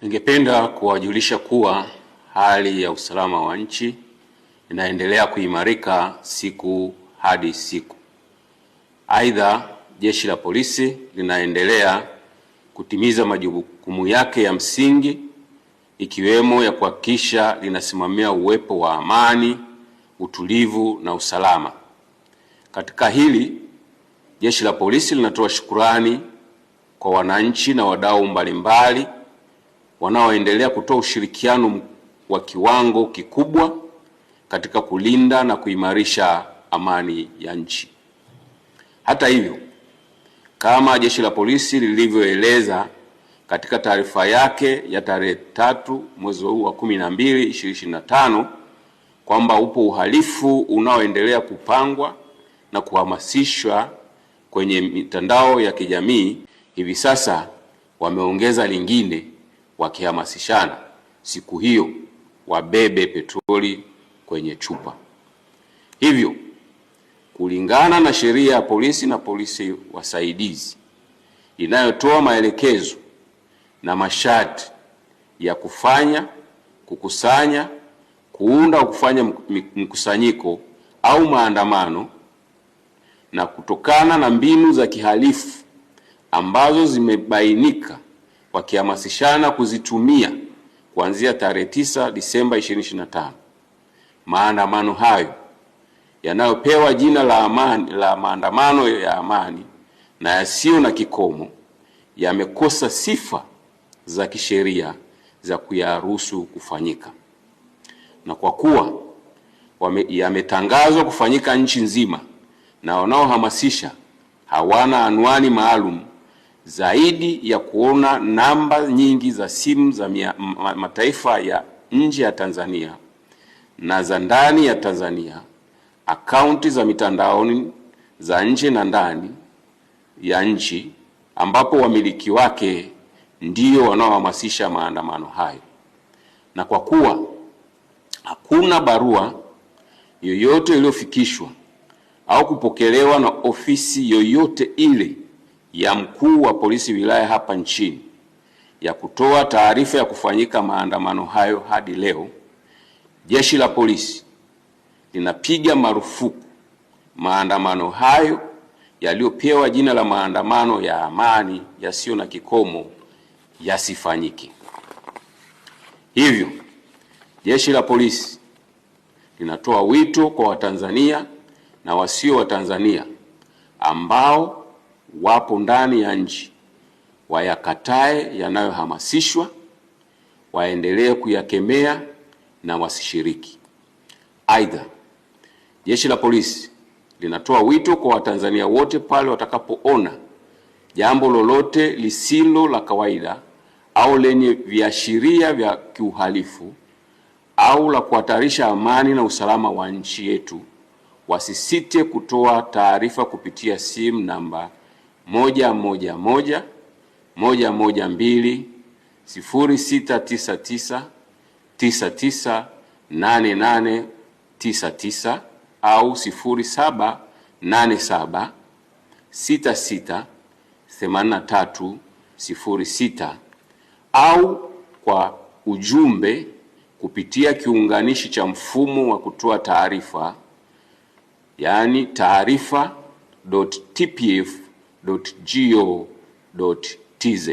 Ningependa kuwajulisha kuwa hali ya usalama wa nchi inaendelea kuimarika siku hadi siku. Aidha, Jeshi la Polisi linaendelea kutimiza majukumu yake ya msingi ikiwemo ya kuhakikisha linasimamia uwepo wa amani, utulivu na usalama. Katika hili, Jeshi la Polisi linatoa shukrani kwa wananchi na wadau mbalimbali wanaoendelea kutoa ushirikiano wa kiwango kikubwa katika kulinda na kuimarisha amani ya nchi. Hata hivyo, kama Jeshi la Polisi lilivyoeleza katika taarifa yake ya tarehe 3 mwezi huu wa 12 2025 kwamba upo uhalifu unaoendelea kupangwa na kuhamasishwa kwenye mitandao ya kijamii, hivi sasa wameongeza lingine wakihamasishana siku hiyo wabebe petroli kwenye chupa. Hivyo, kulingana na sheria ya polisi na polisi wasaidizi inayotoa maelekezo na masharti ya kufanya, kukusanya, kuunda au kufanya mkusanyiko au maandamano, na kutokana na mbinu za kihalifu ambazo zimebainika wakihamasishana kuzitumia kuanzia tarehe 9 Disemba 2025, maandamano hayo yanayopewa jina la maandamano ya amani na yasiyo na kikomo yamekosa sifa za kisheria za kuyaruhusu kufanyika, na kwa kuwa yametangazwa kufanyika nchi nzima na wanaohamasisha hawana anwani maalum zaidi ya kuona namba nyingi za simu za mataifa ya nje ya Tanzania na za ndani ya Tanzania, akaunti za mitandaoni za nje na ndani ya nchi ambapo wamiliki wake ndio wanaohamasisha maandamano hayo, na kwa kuwa hakuna barua yoyote iliyofikishwa au kupokelewa na ofisi yoyote ile ya mkuu wa polisi wilaya hapa nchini ya kutoa taarifa ya kufanyika maandamano hayo hadi leo, Jeshi la Polisi linapiga marufuku maandamano hayo yaliyopewa jina la maandamano ya amani yasiyo na kikomo yasifanyike. Hivyo, Jeshi la Polisi linatoa wito kwa Watanzania na wasio Watanzania ambao wapo ndani ya nchi wayakatae yanayohamasishwa, waendelee kuyakemea na wasishiriki. Aidha, Jeshi la Polisi linatoa wito kwa Watanzania wote pale watakapoona jambo lolote lisilo la kawaida au lenye viashiria vya kiuhalifu au la kuhatarisha amani na usalama wa nchi yetu, wasisite kutoa taarifa kupitia simu namba 111 112 0699 998899 au 0787 668306 au kwa ujumbe kupitia kiunganishi cha mfumo wa kutoa taarifa, yani taarifa.tpf.go.tz.